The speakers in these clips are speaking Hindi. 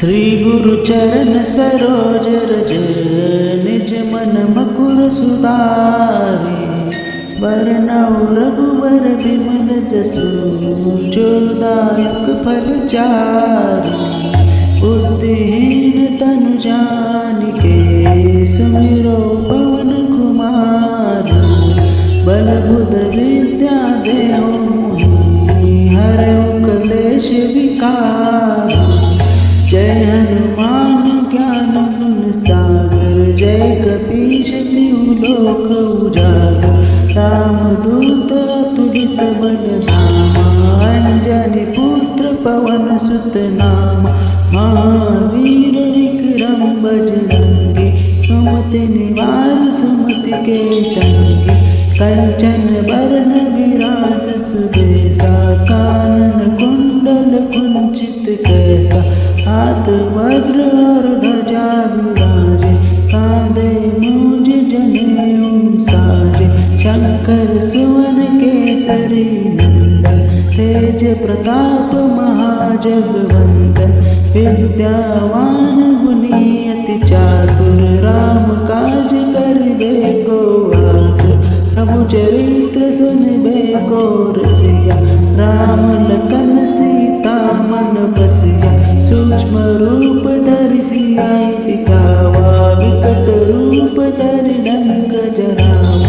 श्री गुरु चरण सरोज रज निज मन मकुर सुधारे। बरनउँ रघुबर बिमल जसु जोदायक फल चारि। बुद्धिहीन तनु जानिके सुमिरो पवन कुमार। बल बुध विद्या देहु मोहि हरऊ क्लेश विकार। जय हनुमान ज्ञान गुण सागर। जय कपीश तिहु लोक उजागर। रामदूत अतुलित बल धामा। अंजनी पुत्र पवन सुत नामा। महावीर विक्रम बजरंगी। सुमति निवार सुमति के संगी। कंचन बरन विराज सुबेसा। कानन कुंडल कुंचित कैसा। हाथ वज्र और ध्वजा विराजे। कांधे मूज जनेऊ साजे। शंकर सुवन केसरी नंदन। तेज प्रताप महाजगवंदन। विद्यावान गुणी अति चातुर। राम काज करिबे को आतुर। प्रभु चरित्र सुनिबे को रसिया। राम लखन सीता मन बसिया। सूक्ष्म रूप धरि सियाई दिखावा। विकट रूप धरि लंक जरावा।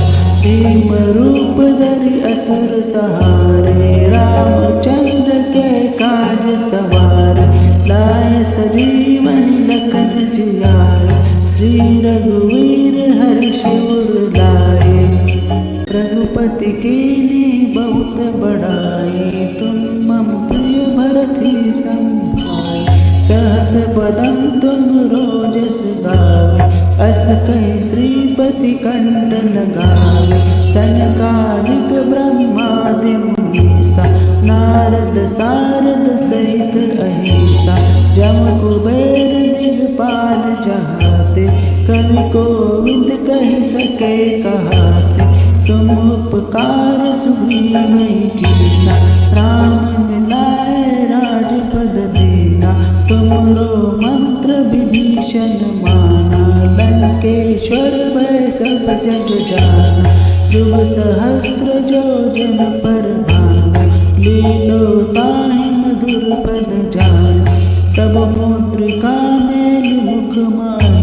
भीम रूप धरि असुर सहारे। रामचंद्र के काज सवारे। लाए सजीवनि लखन जियाए। श्री रघुवीर हर्ष उर लाए। रघुपति कीन्ही बहुत बड़ाई। तुम मम प्रिय भरत सम। सहस बदन तुम रोजस गावे। अस कहि श्रीपति कंठ लगावे। सनकादिक ब्रह्मादि मुनीसा। नारद सारद सहित अहिसा। जम कुबेर दिगपाल चहाते। कवि कोविद कहि सके कहाते। तुम उपकार सुग्रीवहि कीन्हा। राम मिलाए राजपद दीना। तुमरो मंत्र विभीषण माना। लंकेश्वर भय सब जग जाना। युग सहस्त्र जो जन पर भाना। लीलो ताहि मधुर पद जाना। तब मुद्रिका मेलि मुख माहि।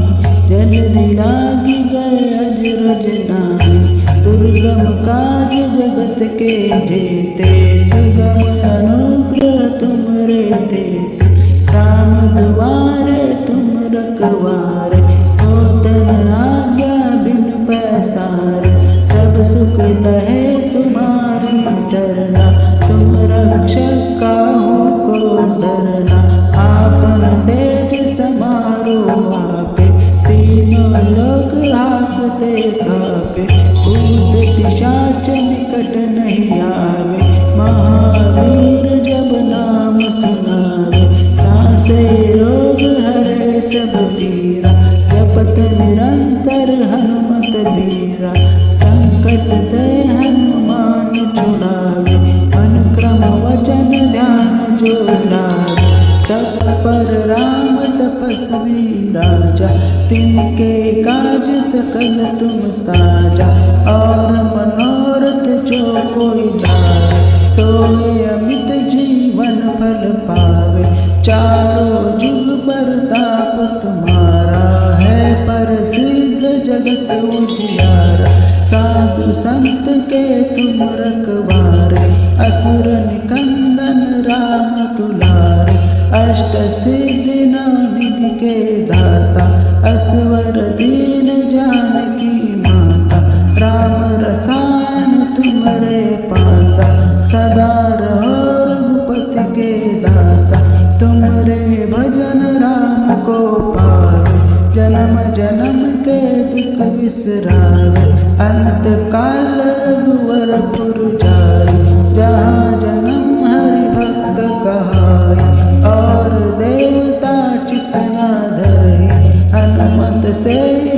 जलधि लागी गए अजरज नाहि। दुर्गम काज जगत के जेते। सुगम अनुग्रह तुमरे तेते। राम दुआरे तुम रखवारे। होत न आज्ञा बिन पैसारे। सब सुख लहे तुम्हारी सरना। तुम रक्षक काहू को डरना। आपन तेज समारो आपे। तीनों लोक हाकते कापे। भूत पिशाच निकट नहीं आवे। महावीर जब नाम सुनावे। नासे रोग हरे सब पीरा। जपत निरंतर हनुमत बीरा। संकट ते हनुमान छुड़ावे। मन क्रम वचन ध्यान जो लावे। सब पर राम तपस्वी राजा। तिनके काज सकल तुम साजा। और मनोरथ जो कोई लावे। सोए अमित जीवन फल पावे। चारों जुग परताप तुम्हारा है। प्रसिद्ध जगत उजियारा। साधु संत के तुम रखवारे। असुर निकंदन राम दुलारे। अष्ट सिद्धि नवनिधि के दाता। असवर दीन जानकी माता। राम रसायन तुम्हारे पासा। सदा रहो रघुपति के दासा। तुमरे भजन राम को पावे। जन्म जन्म के दुख बिसरावे। अंत काल रघुवर पुर जाई। जहाँ जन्म हरि भक्त कहाई। और देवता चित्त न धरई। हनुमत से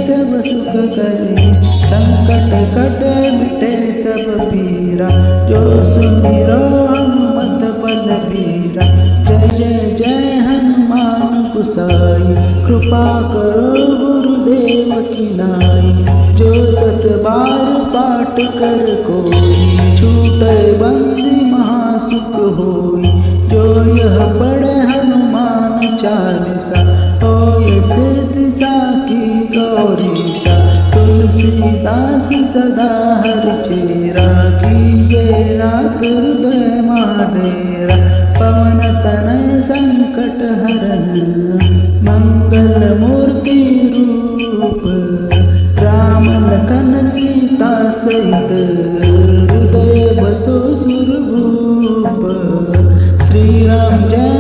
सब सुख करी। संकट कटे मिटे सब पीरा। जो सुमिरो हनुमत बलबीरा। जय जय जय हनुमान। साई, कृपा करो गुरुदेव की नाई। जो सत बार पाठ कर कोई, छूटे बंदी महासुख होई। जो यह पढ़े हनुमान चालीसा, होय सिद्धि साखी गौरीसा। तुलसीदास सदा हर चेरा, कीजे रात हृदय माडेरा। पवन तनय संकट हरन, मंगल मूर्ति रूप। राम लखन सीता सहित, हृदय बसो सुरभूप। श्री राम जय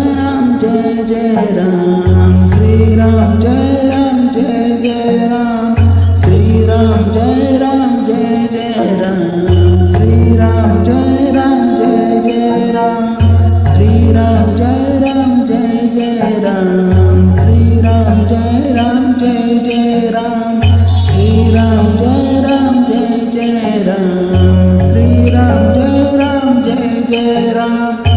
जय राम, श्री राम जय जय राम। श्री राम जय जय राम, श्री राम जय जय राम। श्री राम जय जय राम, श्री राम जय जय राम। श्री राम जय जय राम, श्री राम जय जय राम।